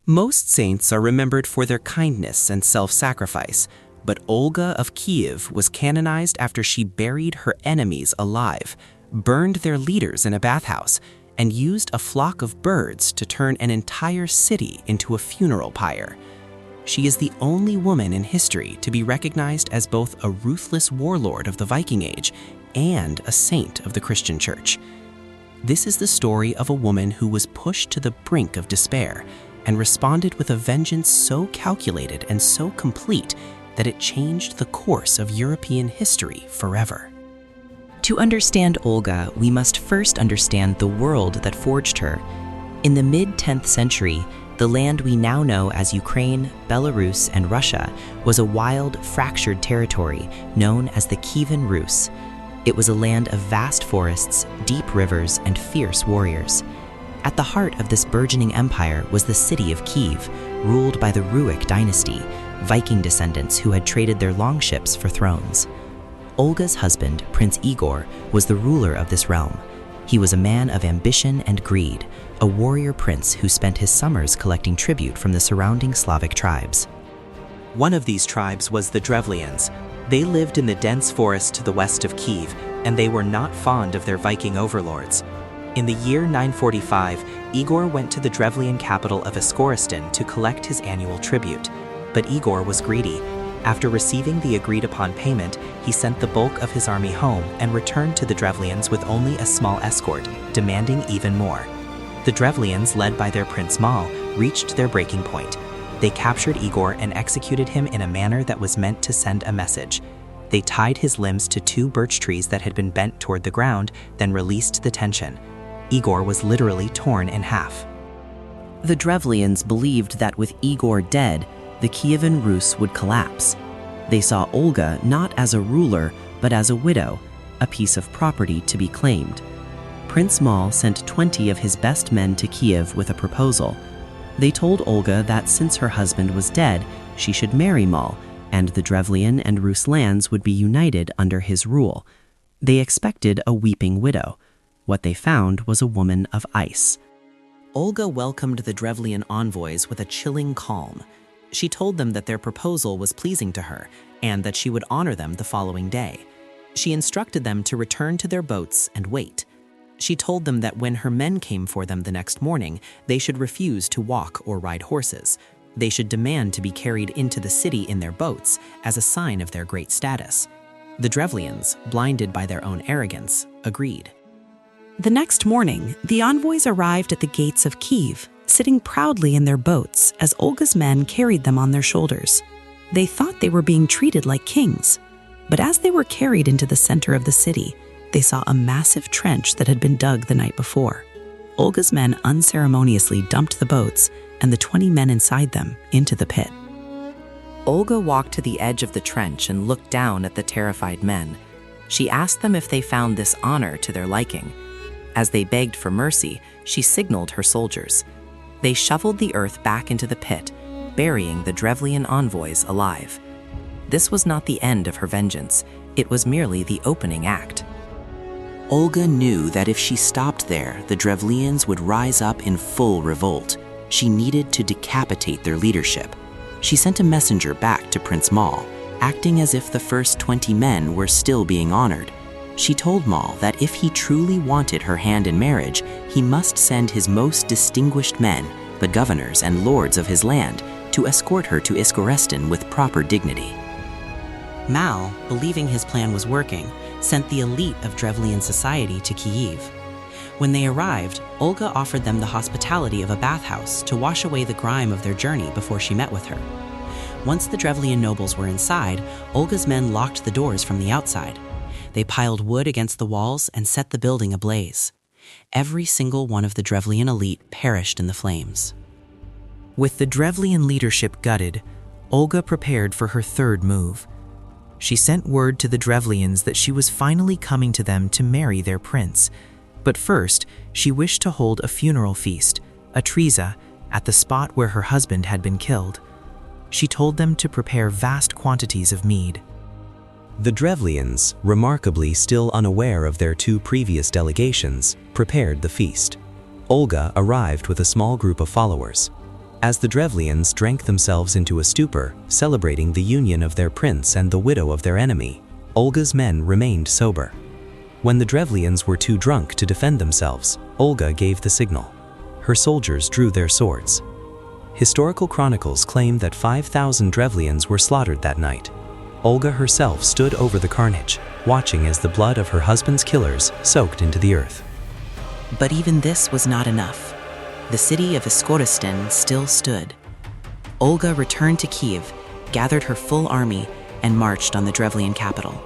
Most saints are remembered for their kindness and self-sacrifice, but Olga of Kyiv was canonized after she buried her enemies alive, burned their leaders in a bathhouse, and used a flock of birds to turn an entire city into a funeral pyre. She is the only woman in history to be recognized as both a ruthless warlord of the Viking Age and a saint of the Christian Church. This is the story of a woman who was pushed to the brink of despair and responded with a vengeance so calculated and so complete that it changed the course of European history forever. To understand Olga, we must first understand the world that forged her. In the mid-10th century, the land we now know as Ukraine, Belarus, and Russia was a wild, fractured territory known as the Kievan Rus. It was a land of vast forests, deep rivers, and fierce warriors. At the heart of this burgeoning empire was the city of Kyiv, ruled by the Rurik dynasty, Viking descendants who had traded their longships for thrones. Olga's husband, Prince Igor, was the ruler of this realm. He was a man of ambition and greed, a warrior prince who spent his summers collecting tribute from the surrounding Slavic tribes. One of these tribes was the Drevlians. They lived in the dense forest to the west of Kyiv, and they were not fond of their Viking overlords. In the year 945, Igor went to the Drevlian capital of Iskoristan to collect his annual tribute. But Igor was greedy. After receiving the agreed-upon payment, he sent the bulk of his army home and returned to the Drevlians with only a small escort, demanding even more. The Drevlians, led by their Prince Mal, reached their breaking point. They captured Igor and executed him in a manner that was meant to send a message. They tied his limbs to 2 birch trees that had been bent toward the ground, then released the tension. Igor was literally torn in half. The Drevlians believed that with Igor dead, the Kievan Rus would collapse. They saw Olga not as a ruler, but as a widow, a piece of property to be claimed. Prince Mal sent 20 of his best men to Kiev with a proposal. They told Olga that since her husband was dead, she should marry Mal, and the Drevlian and Rus lands would be united under his rule. They expected a weeping widow. What they found was a woman of ice. Olga welcomed the Drevlian envoys with a chilling calm. She told them that their proposal was pleasing to her and that she would honor them the following day. She instructed them to return to their boats and wait. She told them that when her men came for them the next morning, they should refuse to walk or ride horses. They should demand to be carried into the city in their boats as a sign of their great status. The Drevlians, blinded by their own arrogance, agreed. The next morning, the envoys arrived at the gates of Kyiv, sitting proudly in their boats as Olga's men carried them on their shoulders. They thought they were being treated like kings, but as they were carried into the center of the city, they saw a massive trench that had been dug the night before. Olga's men unceremoniously dumped the boats and the 20 men inside them into the pit. Olga walked to the edge of the trench and looked down at the terrified men. She asked them if they found this honor to their liking. As they begged for mercy, she signaled her soldiers. They shoveled the earth back into the pit, burying the Drevlian envoys alive. This was not the end of her vengeance. It was merely the opening act. Olga knew that if she stopped there, the Drevlians would rise up in full revolt. She needed to decapitate their leadership. She sent a messenger back to Prince Mal, acting as if the first 20 men were still being honored. She told Mal that if he truly wanted her hand in marriage, he must send his most distinguished men, the governors and lords of his land, to escort her to Iskoristan with proper dignity. Mal, believing his plan was working, sent the elite of Drevlian society to Kyiv. When they arrived, Olga offered them the hospitality of a bathhouse to wash away the grime of their journey before she met with her. Once the Drevlian nobles were inside, Olga's men locked the doors from the outside. They piled wood against the walls and set the building ablaze. Every single one of the Drevlian elite perished in the flames. With the Drevlian leadership gutted, Olga prepared for her third move. She sent word to the Drevlians that she was finally coming to them to marry their prince. But first, she wished to hold a funeral feast, a tryza, at the spot where her husband had been killed. She told them to prepare vast quantities of mead. The Drevlians, remarkably still unaware of their 2 previous delegations, prepared the feast. Olga arrived with a small group of followers. As the Drevlians drank themselves into a stupor, celebrating the union of their prince and the widow of their enemy, Olga's men remained sober. When the Drevlians were too drunk to defend themselves, Olga gave the signal. Her soldiers drew their swords. Historical chronicles claim that 5,000 Drevlians were slaughtered that night. Olga herself stood over the carnage, watching as the blood of her husband's killers soaked into the earth. But even this was not enough. The city of Iskoristan still stood. Olga returned to Kyiv, gathered her full army, and marched on the Drevlian capital.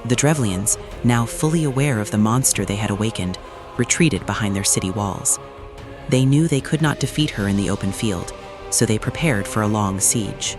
The Drevlians, now fully aware of the monster they had awakened, retreated behind their city walls. They knew they could not defeat her in the open field, so they prepared for a long siege.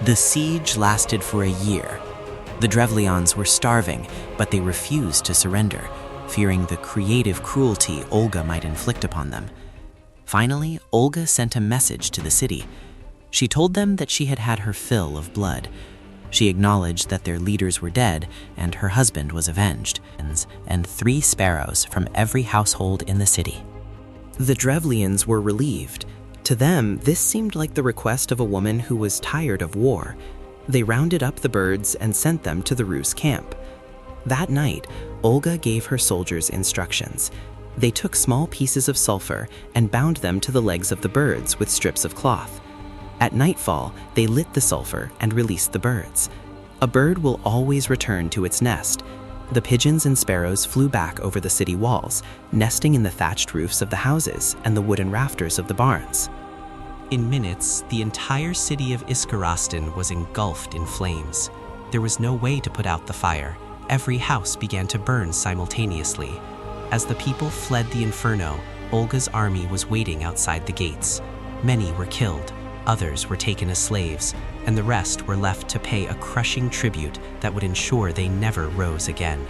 The siege lasted for a year. The Drevlians were starving, but they refused to surrender, fearing the creative cruelty Olga might inflict upon them. Finally, Olga sent a message to the city. She told them that she had had her fill of blood. She acknowledged that their leaders were dead and her husband was avenged, and 3 sparrows from every household in the city. The Drevlians were relieved. To them, this seemed like the request of a woman who was tired of war. They rounded up the birds and sent them to the Rus camp. That night, Olga gave her soldiers instructions. They took small pieces of sulfur and bound them to the legs of the birds with strips of cloth. At nightfall, they lit the sulfur and released the birds. A bird will always return to its nest. The pigeons and sparrows flew back over the city walls, nesting in the thatched roofs of the houses and the wooden rafters of the barns. In minutes, the entire city of Iskoristan was engulfed in flames. There was no way to put out the fire. Every house began to burn simultaneously. As the people fled the inferno, Olga's army was waiting outside the gates. Many were killed, others were taken as slaves, and the rest were left to pay a crushing tribute that would ensure they never rose again.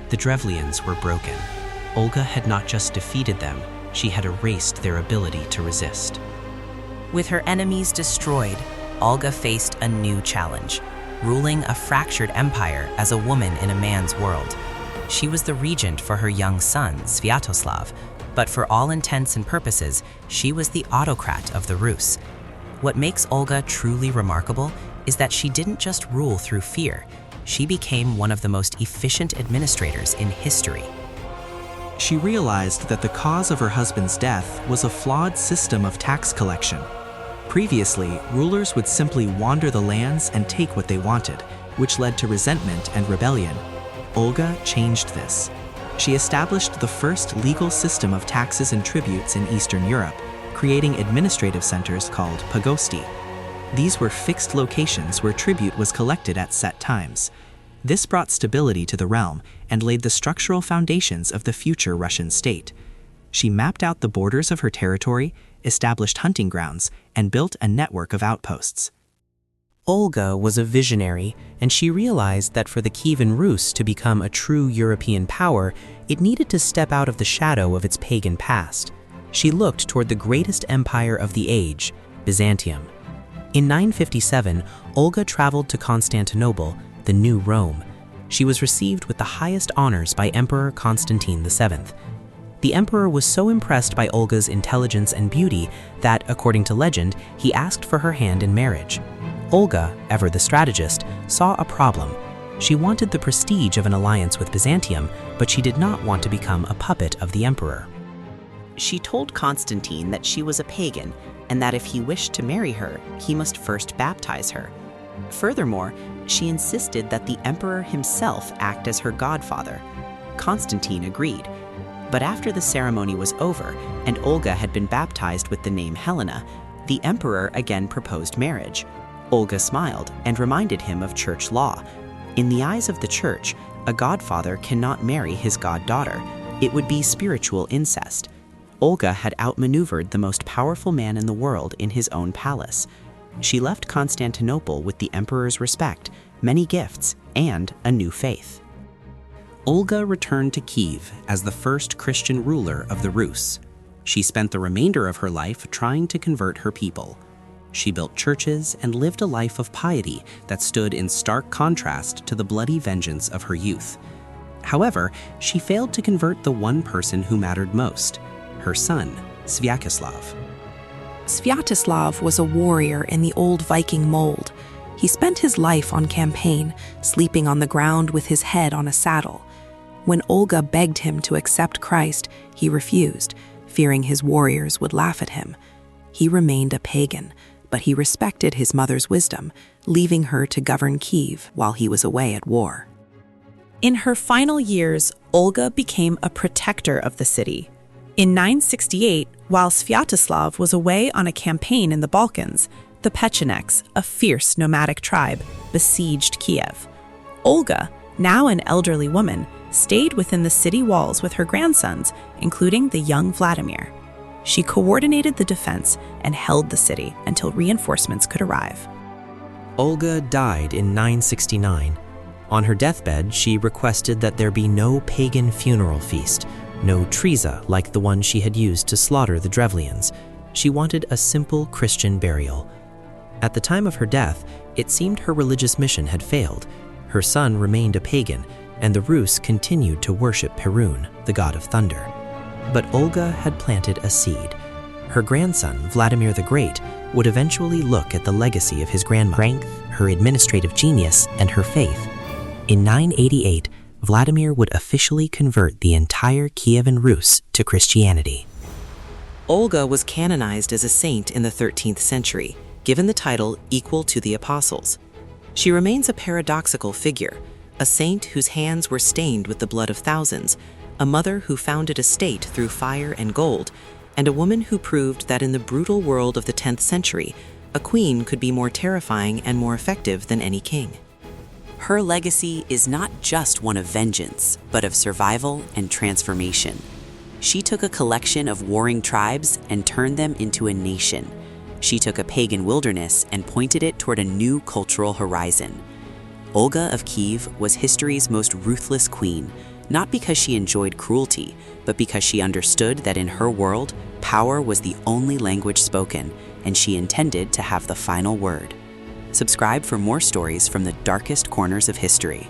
The Drevlians were broken. Olga had not just defeated them, she had erased their ability to resist. With her enemies destroyed, Olga faced a new challenge, ruling a fractured empire as a woman in a man's world. She was the regent for her young son, Sviatoslav, but for all intents and purposes, she was the autocrat of the Rus. What makes Olga truly remarkable is that she didn't just rule through fear. She became one of the most efficient administrators in history. She realized that the cause of her husband's death was a flawed system of tax collection. Previously, rulers would simply wander the lands and take what they wanted, which led to resentment and rebellion. Olga changed this. She established the first legal system of taxes and tributes in Eastern Europe, creating administrative centers called pagosti. These were fixed locations where tribute was collected at set times. This brought stability to the realm and laid the structural foundations of the future Russian state. She mapped out the borders of her territory, established hunting grounds, and built a network of outposts. Olga was a visionary, and she realized that for the Kievan Rus to become a true European power, it needed to step out of the shadow of its pagan past. She looked toward the greatest empire of the age, Byzantium. In 957, Olga traveled to Constantinople, the new Rome. She was received with the highest honors by Emperor Constantine VII. The emperor was so impressed by Olga's intelligence and beauty that, according to legend, he asked for her hand in marriage. Olga, ever the strategist, saw a problem. She wanted the prestige of an alliance with Byzantium, but she did not want to become a puppet of the emperor. She told Constantine that she was a pagan, and that if he wished to marry her, he must first baptize her. Furthermore, she insisted that the emperor himself act as her godfather. Constantine agreed. But after the ceremony was over, and Olga had been baptized with the name Helena, the emperor again proposed marriage. Olga smiled and reminded him of church law. In the eyes of the church, a godfather cannot marry his goddaughter. It would be spiritual incest. Olga had outmaneuvered the most powerful man in the world in his own palace. She left Constantinople with the emperor's respect, many gifts, and a new faith. Olga returned to Kyiv as the first Christian ruler of the Rus. She spent the remainder of her life trying to convert her people. She built churches and lived a life of piety that stood in stark contrast to the bloody vengeance of her youth. However, she failed to convert the one person who mattered most, her son, Sviatoslav. Sviatoslav was a warrior in the old Viking mold. He spent his life on campaign, sleeping on the ground with his head on a saddle. When Olga begged him to accept Christ, he refused, fearing his warriors would laugh at him. He remained a pagan, but he respected his mother's wisdom, leaving her to govern Kyiv while he was away at war. In her final years, Olga became a protector of the city. In 968, while Sviatoslav was away on a campaign in the Balkans, the Pechenegs, a fierce nomadic tribe, besieged Kiev. Olga, now an elderly woman, stayed within the city walls with her grandsons, including the young Vladimir. She coordinated the defense and held the city until reinforcements could arrive. Olga died in 969. On her deathbed, she requested that there be no pagan funeral feast, no tryza like the one she had used to slaughter the Drevlians. She wanted a simple Christian burial. At the time of her death, it seemed her religious mission had failed. Her son remained a pagan, and the Rus continued to worship Perun, the god of thunder. But Olga had planted a seed. Her grandson, Vladimir the Great, would eventually look at the legacy of his grandmother, strength, her administrative genius, and her faith. In 988, Vladimir would officially convert the entire Kievan Rus to Christianity. Olga was canonized as a saint in the 13th century, given the title equal to the apostles. She remains a paradoxical figure, a saint whose hands were stained with the blood of thousands, a mother who founded a state through fire and gold, and a woman who proved that in the brutal world of the 10th century, a queen could be more terrifying and more effective than any king. Her legacy is not just one of vengeance, but of survival and transformation. She took a collection of warring tribes and turned them into a nation. She took a pagan wilderness and pointed it toward a new cultural horizon. Olga of Kyiv was history's most ruthless queen, not because she enjoyed cruelty, but because she understood that in her world, power was the only language spoken, and she intended to have the final word. Subscribe for more stories from the darkest corners of history.